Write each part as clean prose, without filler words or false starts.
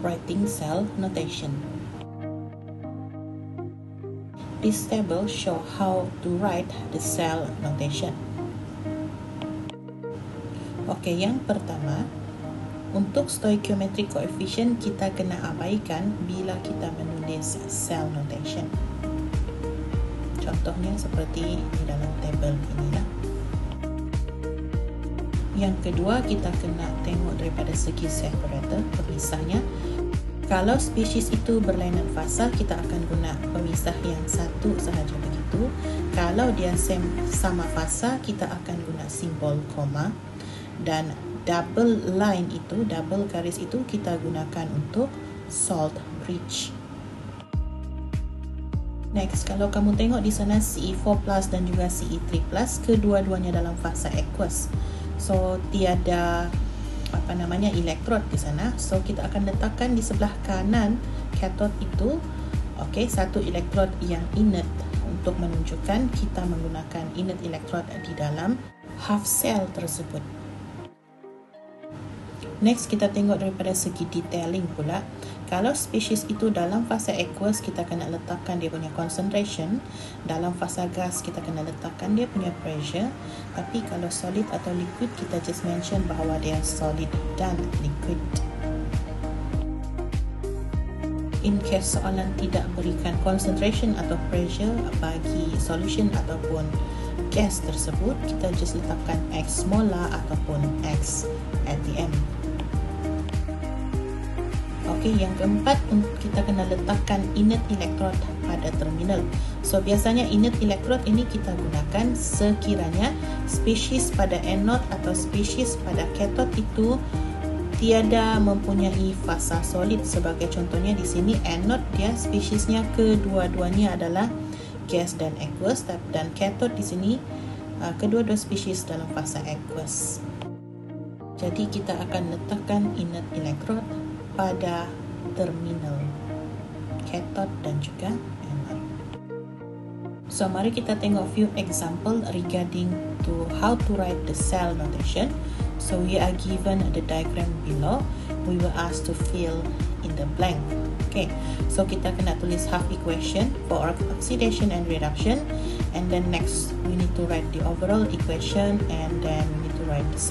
writing cell notation. This table shows how to write the cell notation. Okey, yang pertama, untuk stoichiometric coefficient kita kena abaikan bila kita menulis cell notation. Contohnya seperti di dalam tabel inilah. Yang kedua, kita kena tengok daripada segi separator, pemisahnya. Kalau spesies itu berlainan fasa, kita akan guna pemisah yang satu sahaja begitu. Kalau dia sama fasa, kita akan guna simbol koma. Dan double line itu, double garis itu kita gunakan untuk salt bridge. Next, kalau kamu tengok di sana Ce4+ dan juga Ce3+, kedua-duanya dalam fasa aqueous. So tiada elektrod di sana. So kita akan letakkan di sebelah kanan kathod itu, okey, satu elektrod yang inert untuk menunjukkan kita menggunakan inert elektrod di dalam half cell tersebut. Next, kita tengok daripada segi detailing pula. Kalau spesies itu dalam fasa aqueous, kita kena letakkan dia punya concentration. Dalam fasa gas, kita kena letakkan dia punya pressure. Tapi kalau solid atau liquid, kita just mention bahawa dia solid dan liquid. In case soalan tidak berikan concentration atau pressure bagi solution ataupun gas tersebut, kita just letakkan X molar ataupun X atm. Okey, yang keempat, kita kena letakkan inert electrode pada terminal. So biasanya inert electrode ini kita gunakan sekiranya spesies pada anode atau spesies pada cathode itu tiada mempunyai fasa solid. Sebagai contohnya di sini anode, dia spesiesnya kedua-duanya adalah gas dan aqueous, dan cathode di sini kedua-dua spesies dalam fasa aqueous. Jadi kita akan letakkan inert electrode pada terminal cathode dan juga anode. So mari kita tengok few example regarding to how to write the cell notation. So we are given the diagram below. We were asked to fill in the blank. Okay, so kita kena tulis half equation for oxidation and reduction, and then next we need to write the overall equation, and then we need to write the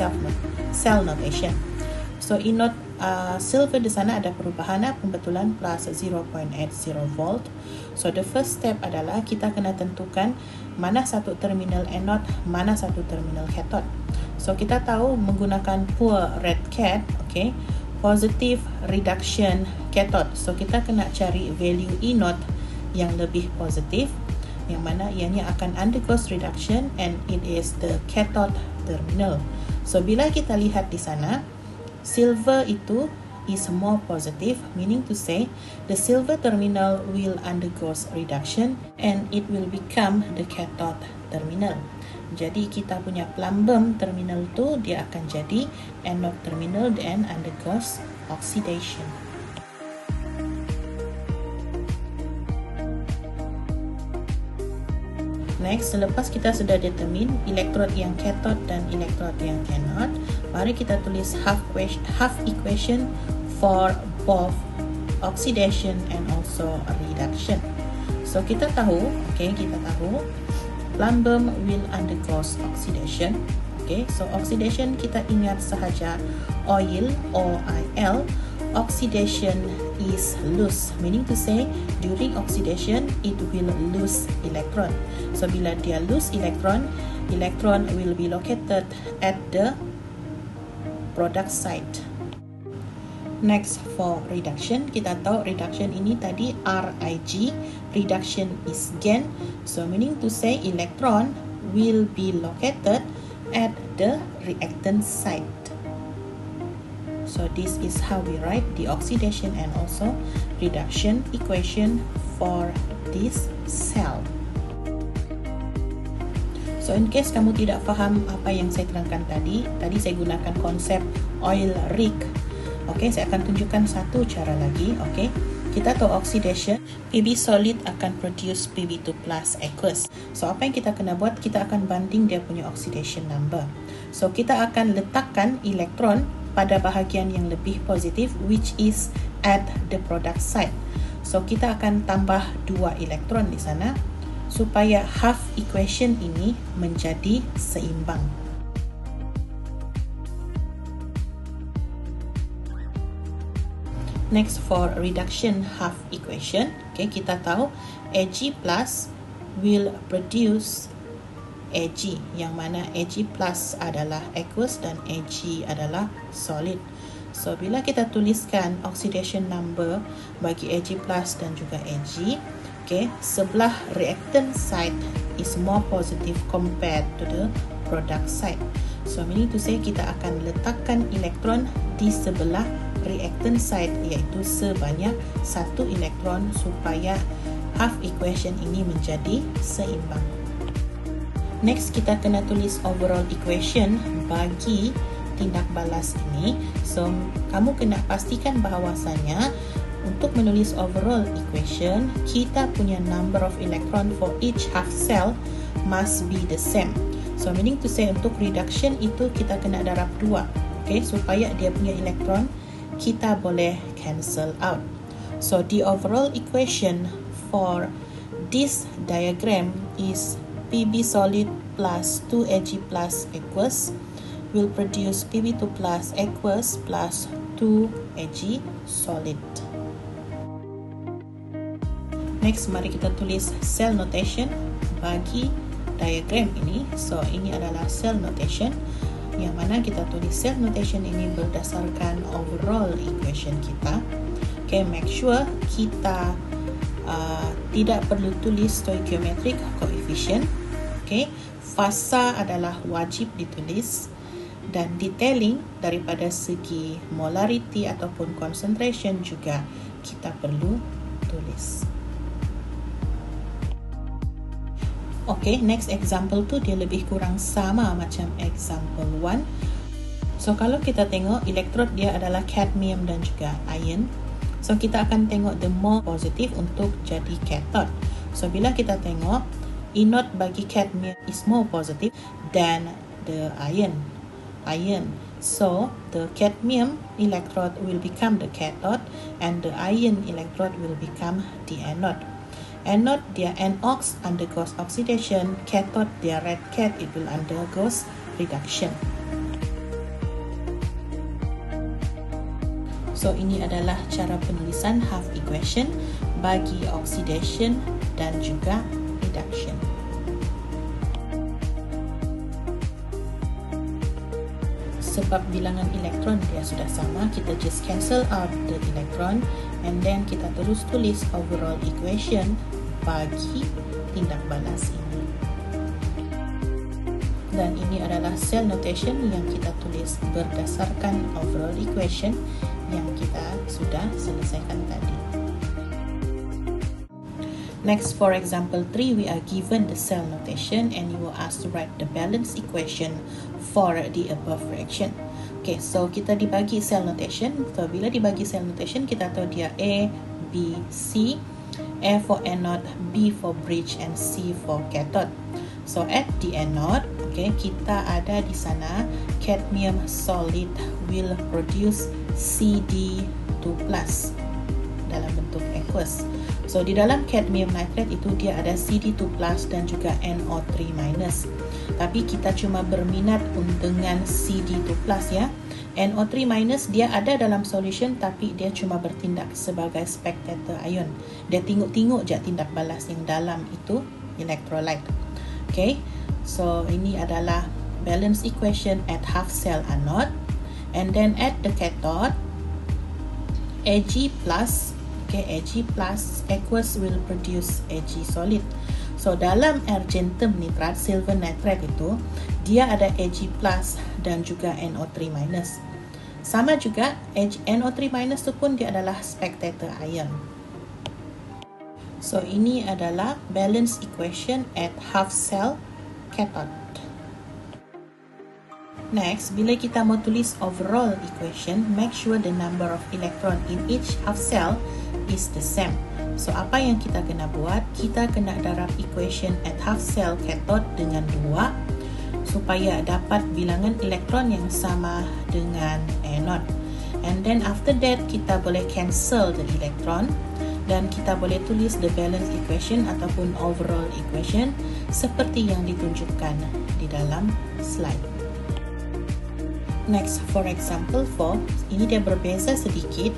cell notation. So in note silver di sana ada perubahan pembetulan plus 0.80 volt. So the first step adalah kita kena tentukan mana satu terminal anode, mana satu terminal cathode. So kita tahu menggunakan poor red cat, okay, positive reduction cathode. So kita kena cari value E naught yang lebih positif, yang mana ianya akan undergoes reduction, and it is the cathode terminal. So bila kita lihat di sana, silver itu is more positive, meaning to say the silver terminal will undergoes reduction and it will become the cathode terminal. Jadi kita punya plumbum terminal tu dia akan jadi anode terminal and undergoes oxidation. Next, selepas kita sudah determine elektrod yang cathode dan elektrod yang anode, mari kita tulis half equation for both oxidation and also reduction. So kita tahu, plumbum will undergoes oxidation. Okay, so oxidation kita ingat sahaja oil, OIL. Oxidation is loose, meaning to say during oxidation it will lose electron. So bila dia lose electron will be located at the product site. Next, for reduction, kita tahu reduction ini tadi RIG, reduction is gain. So meaning to say electron will be located at the reactant site. So this is how we write the oxidation and also reduction equation for this cell. So in case kamu tidak faham apa yang saya terangkan tadi saya gunakan konsep oil rig. Okay, saya akan tunjukkan satu cara lagi. Okay, kita tahu oxidation, PB solid akan produce PB2 plus aqueous. So apa yang kita kena buat, kita akan banding dia punya oxidation number. So kita akan letakkan elektron pada bahagian yang lebih positif, which is at the product site. So kita akan tambah 2 elektron di sana supaya half equation ini menjadi seimbang. Next, for reduction half equation, okay, kita tahu Ag plus will produce Ag, yang mana Ag plus adalah aqueous dan Ag adalah solid. So bila kita tuliskan oxidation number bagi Ag plus dan juga Ag, okay, sebelah reactant side is more positive compared to the product side. So meaning to say kita akan letakkan elektron di sebelah reactant side, iaitu sebanyak 1 elektron supaya half equation ini menjadi seimbang. Next, kita kena tulis overall equation bagi tindak balas ini. So kamu kena pastikan bahawasanya untuk menulis overall equation, kita punya number of electron for each half cell must be the same. So meaning to say untuk reduction itu kita kena darab 2, okay, supaya dia punya elektron kita boleh cancel out. So the overall equation for this diagram is Pb solid plus 2Ag plus aqueous will produce Pb2 plus aqueous plus 2Ag solid. Next, mari kita tulis cell notation bagi diagram ini. So ini adalah cell notation, yang mana kita tulis cell notation ini berdasarkan overall equation kita. Okay, make sure kita tidak perlu tulis stoichiometric coefficient. Okay, fasa adalah wajib ditulis, dan detailing daripada segi molarity ataupun concentration juga kita perlu tulis. Okay, next example tu dia lebih kurang sama macam example 1. So kalau kita tengok elektrod dia adalah cadmium dan juga iron. So kita akan tengok the more positive untuk jadi cathode. So bila kita tengok E0 bagi cadmium is more positive than the iron. So the cadmium electrode will become the cathode and the iron electrode will become the anode. Anode dia NOx undergoes oxidation, cathode dia red cat, it will undergoes reduction. So ini adalah cara penulisan half equation bagi oxidation dan juga reduction. Sebab bilangan elektron dia sudah sama, kita just cancel out the electron and then kita terus tulis overall equation bagi tindak balas ini. Dan ini adalah cell notation yang kita tulis berdasarkan overall equation yang kita sudah selesaikan tadi. Next, for example 3, we are given the cell notation and you will asked to write the balance equation for the above reaction. Okay, so kita dibagi cell notation. So bila dibagi cell notation, kita tahu dia A, B, C. A for anode, B for bridge, and C for cathode. So at the anode, okay, kita ada di sana cadmium solid will produce Cd2+ dalam bentuk aqueous. So di dalam cadmium nitrate itu dia ada Cd2+ dan juga NO3-. Tapi kita cuma berminat dengan Cd2+ ya. NO3- dia ada dalam solution tapi dia cuma bertindak sebagai spectator ion. Dia tengok-tengok je tindak balas yang dalam itu electrolyte. Okay, so ini adalah balance equation at half cell anode, and then at the cathode Ag plus, okay, Ag plus aqueous will produce Ag solid. So dalam argentum nitrat, silver nitrate itu dia ada Ag plus dan juga NO3-. Sama juga NO3- itu pun dia adalah spectator ion. So ini adalah balance equation at half cell cathode. Next, bila kita mau tulis overall equation, make sure the number of electron in each half cell is the same. So apa yang kita kena buat? Kita kena darab equation at half cell cathode dengan 2 supaya dapat bilangan elektron yang sama dengan anode. And then after that, kita boleh cancel the electron dan kita boleh tulis the balance equation ataupun overall equation seperti yang ditunjukkan di dalam slide. Next, for example 4, ini dia berbeza sedikit.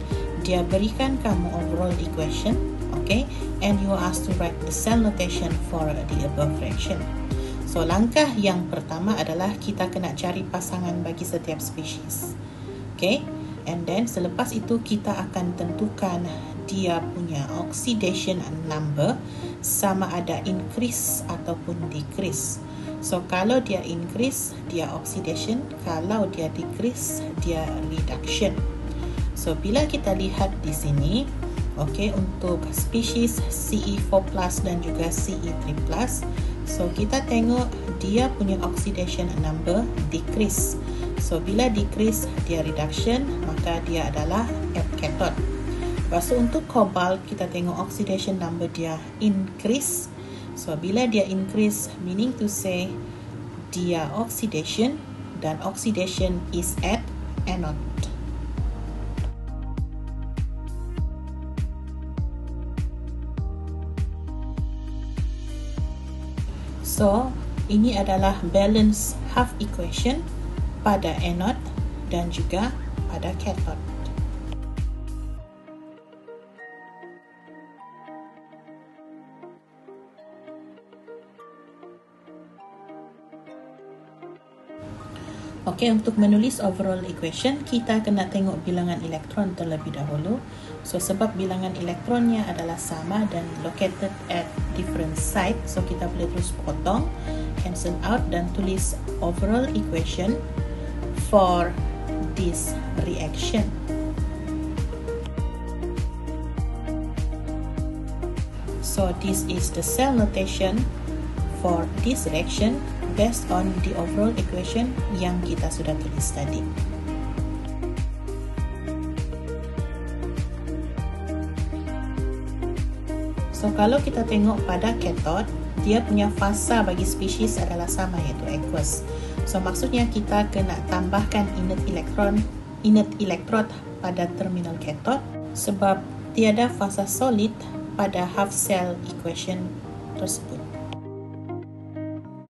Dia berikan kamu overall equation, okay, and you are asked to write the cell notation for the above fraction. So, langkah yang pertama adalah kita kena cari pasangan bagi setiap spesies. Okay, and then selepas itu kita akan tentukan dia punya oxidation number sama ada increase ataupun decrease. So, kalau dia increase, dia oxidation. Kalau dia decrease, dia reduction. So, bila kita lihat di sini, okay, untuk spesies CE4+ dan juga CE3+, so kita tengok dia punya oxidation number decrease. So, bila decrease, dia reduction, maka dia adalah cathode. Lepas tu untuk cobalt, kita tengok oxidation number dia increase. So, bila dia increase, meaning to say, dia oxidation dan oxidation is at anode. So, ini adalah balance half equation pada anode dan juga pada cathode. Okey, untuk menulis overall equation, kita kena tengok bilangan elektron terlebih dahulu. So, sebab bilangan elektronnya adalah sama dan located at different site, so kita boleh terus potong, cancel out dan tulis overall equation for this reaction. So, this is the cell notation for this reaction based on the overall equation yang kita sudah tulis tadi. So, kalau kita tengok pada cathode, dia punya fasa bagi spesies adalah sama, iaitu aqueous. So, maksudnya kita kena tambahkan inert electrode pada terminal cathode sebab tiada fasa solid pada half cell equation tersebut.